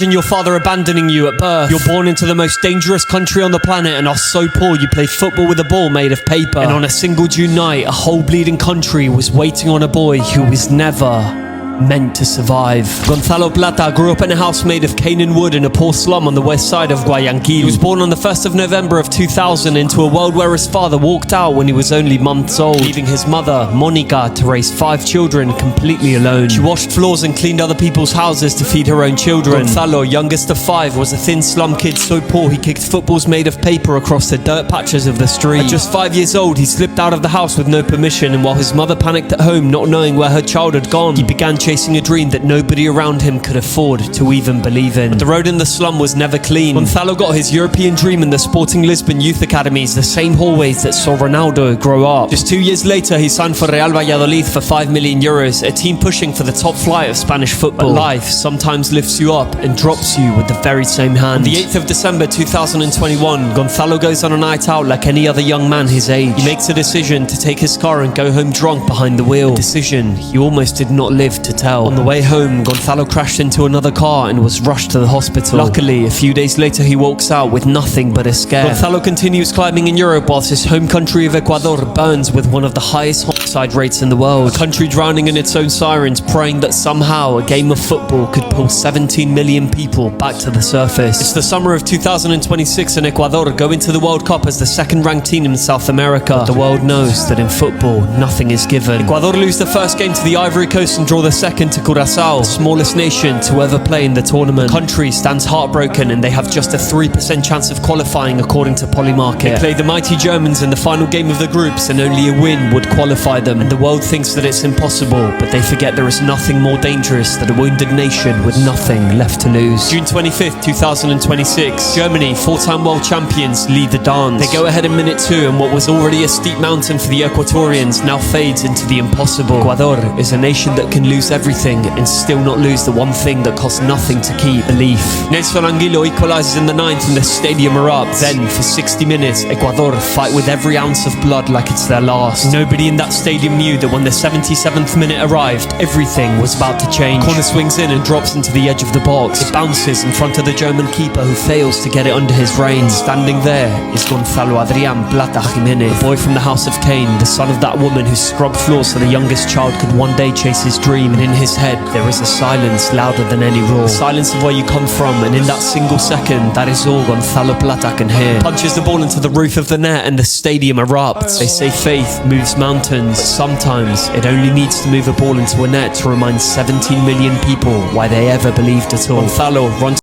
Imagine your father abandoning you at birth. You're born into the most dangerous country on the planet and are so poor you play football with a ball made of paper. And on a single June night, a whole bleeding country was waiting on a boy who was never meant to survive. Gonzalo Plata grew up in a house made of cane and wood in a poor slum on the west side of Guayaquil. He was born on the 1st of November of 2000 into a world where his father walked out when he was only months old, leaving his mother, Monica, to raise 5 children completely alone. She washed floors and cleaned other people's houses to feed her own children. Gonzalo, youngest of 5, was a thin slum kid so poor he kicked footballs made of paper across the dirt patches of the street. At just 5 years old, he slipped out of the house with no permission, and while his mother panicked at home, not knowing where her child had gone, he began chasing a dream that nobody around him could afford to even believe in. But the road in the slum was never clean. Gonzalo got his European dream in the Sporting Lisbon youth academies, the same hallways that saw Ronaldo grow up. Just 2 years later, he signed for Real Valladolid for €5 million, a team pushing for the top flight of Spanish football. But life sometimes lifts you up and drops you with the very same hand. On the 8th of December 2021, Gonzalo goes on a night out like any other young man his age. He makes a decision to take his car and go home drunk behind the wheel. A decision he almost did not live to tell. On the way home, Gonzalo crashed into another car and was rushed to the hospital. Luckily, a few days later he walks out with nothing but a scare. Gonzalo continues climbing in Europe whilst his home country of Ecuador burns with one of the highest homicide rates in the world. A country drowning in its own sirens, praying that somehow a game of football could pull 17 million people back to the surface. It's the summer of 2026 and Ecuador go into the World Cup as the second-ranked team in South America. But the world knows that in football, nothing is given. Ecuador lose the first game to the Ivory Coast and draw the second to Curaçao, the smallest nation to ever play in the tournament. The country stands heartbroken and they have just a 3% chance of qualifying according to Polymarket. They play the mighty Germans in the final game of the groups and only a win would qualify them. And the world thinks that it's impossible, but they forget there is nothing more dangerous than a wounded nation with nothing left to lose. June 25th, 2026. Germany, 4-time world champions, lead the dance. They go ahead in minute 2 and what was already a steep mountain for the Equatorians now fades into the impossible. Ecuador is a nation that can lose everything and still not lose the one thing that costs nothing to keep: belief. Nelson Anguilo equalizes in the 9th and the stadium erupts. Then, for 60 minutes, Ecuador fight with every ounce of blood like it's their last. Nobody in that stadium knew that when the 77th minute arrived, everything was about to change. Corner swings in and drops into the edge of the box. It bounces in front of the German keeper who fails to get it under his reins. Standing there is Gonzalo Adrián Plata Jiménez, the boy from the House of Cain, the son of that woman who scrubbed floors so the youngest child could one day chase his dream. And in his head, there is a silence louder than any roar. The silence of where you come from, and in that single second, that is all Gonzalo Plata can hear. Punches the ball into the roof of the net and the stadium erupts. They say faith moves mountains, but sometimes it only needs to move a ball into a net to remind 17 million people why they ever believed at all. Gonzalo runs